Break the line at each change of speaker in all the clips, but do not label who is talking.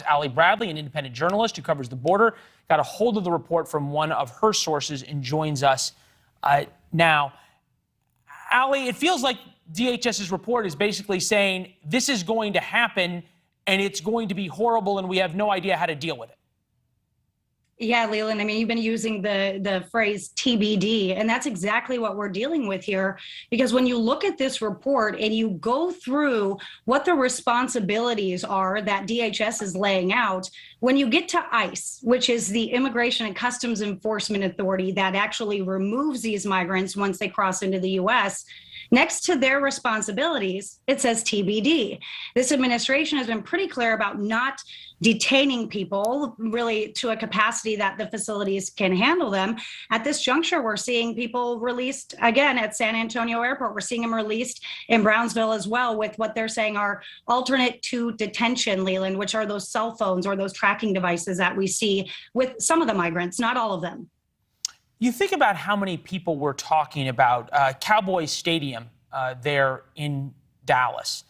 Ali Bradley, an independent journalist who covers the border, got a hold of the report from one of her sources and joins us now. Ali, it feels like DHS's report is basically saying this is going to happen and it's going to be horrible and we have no idea how to deal with it.
Yeah, Leland, I mean, you've been using the phrase TBD, and that's exactly what we're dealing with here. Because when you look at this report and you go through what the responsibilities are that DHS is laying out, when you get to ICE, which is the Immigration and Customs Enforcement Authority that actually removes these migrants once they cross into the U.S., next to their responsibilities, it says TBD. This administration has been pretty clear about not detaining people really to a capacity that the facilities can handle them. At this juncture, we're seeing people released again at San Antonio Airport. We're seeing them released in Brownsville as well with what they're saying are alternate to detention, Leland, which are those cell phones or those tracking devices that we see with some of the migrants, not all of them.
You think about how many people we're talking about. Cowboy Stadium there in Dallas.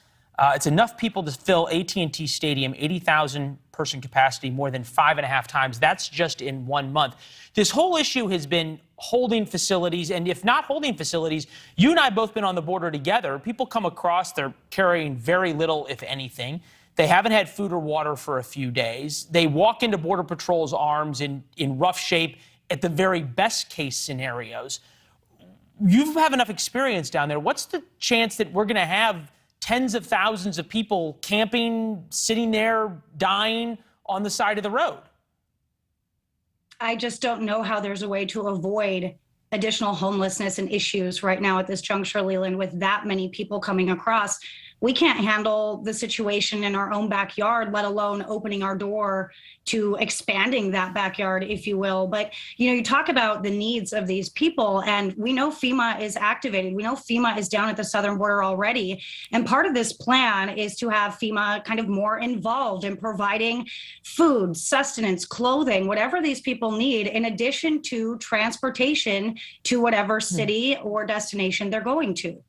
It's enough people to fill AT&T Stadium, 80,000 person capacity, more than 5.5 times. That's just in 1 month. This whole issue has been holding facilities, and if not holding facilities, you and I have both been on the border together. People come across, they're carrying very little, if anything. They haven't had food or water for a few days. They walk into Border Patrol's arms in rough shape at the very best case scenarios. You have enough experience down there. What's the chance that we're going to have tens of thousands of people camping, sitting there, dying on the side of the road?
I just don't know how there's a way to avoid additional homelessness and issues right now at this juncture, Leland, with that many people coming across. We can't handle the situation in our own backyard, let alone opening our door to expanding that backyard, if you will. But, you know, you talk about the needs of these people, and we know FEMA is activated. We know FEMA is down at the southern border already. And part of this plan is to have FEMA kind of more involved in providing food, sustenance, clothing, whatever these people need, in addition to transportation to whatever city or destination they're going to.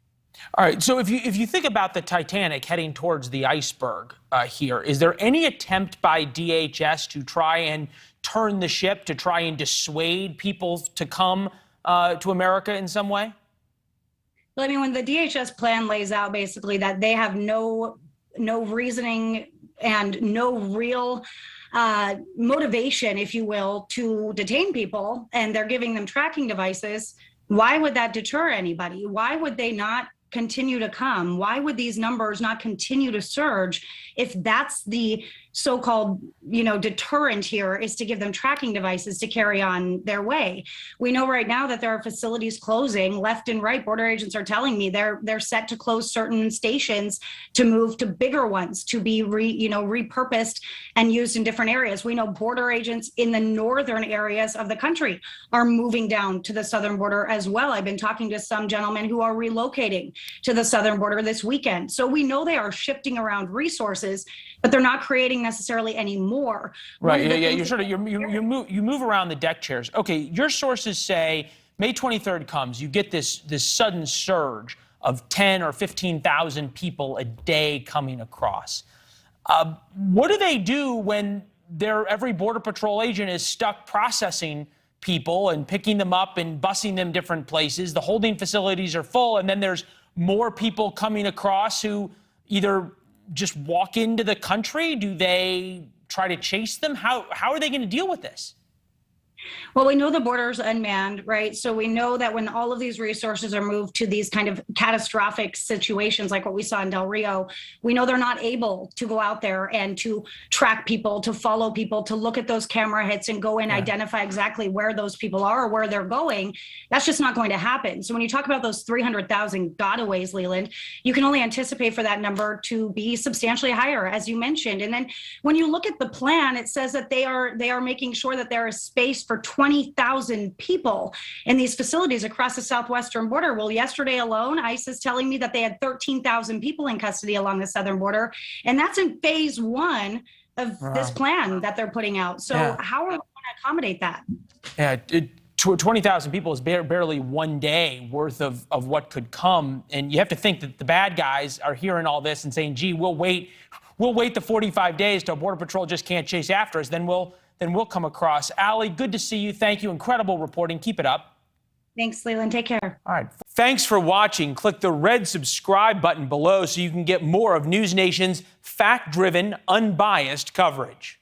All right. So if you think about the Titanic heading towards the iceberg here, is there any attempt by DHS to try and turn the ship, to try and dissuade people to come to America in some way?
Well, I mean, when the DHS plan lays out basically that they have no reasoning and no real motivation, if you will, to detain people, and they're giving them tracking devices, why would that deter anybody? Why would they not continue to come? Why would these numbers not continue to surge if that's the so-called, you know, deterrent here, is to give them tracking devices to carry on their way? We know right now that there are facilities closing left and right. Border agents are telling me they're set to close certain stations to move to bigger ones, to be repurposed and used in different areas. We know border agents in the northern areas of the country are moving down to the southern border as well. I've been talking to some gentlemen who are relocating to the southern border this weekend. So we know they are shifting around resources, but they're not creating necessarily any more.
Right. Yeah. You move around the deck chairs. Okay. Your sources say May 23rd comes, you get this sudden surge of 10 or 15,000 people a day coming across. What do they do when every Border Patrol agent is stuck processing people and picking them up and busing them different places? The holding facilities are full, and then there's more people coming across who either just walk into the country? Do they try to chase them? How are they going to deal with this?
Well, we know the border's unmanned, right? So we know that when all of these resources are moved to these kind of catastrophic situations like what we saw in Del Rio, we know they're not able to go out there and to track people, to follow people, to look at those camera hits and go and identify exactly where those people are or where they're going. That's just not going to happen. So when you talk about those 300,000 gotaways, Leland, you can only anticipate for that number to be substantially higher, as you mentioned. And then when you look at the plan, it says that they are making sure that there is space for 20,000 people in these facilities across the southwestern border. Well, yesterday alone, ICE is telling me that they had 13,000 people in custody along the southern border. And that's in phase one of this plan that they're putting out. So how are we going to accommodate that?
Yeah, 20,000 people is barely 1 day worth of what could come. And you have to think that the bad guys are hearing all this and saying, gee, we'll wait we'll wait the 45 days till Border Patrol just can't chase after us. Then we'll come across. Allie, good to see you. Thank you. Incredible reporting. Keep it up.
Thanks, Leland. Take care.
All right. Thanks for watching. Click the red subscribe button below so you can get more of NewsNation's fact-driven, unbiased coverage.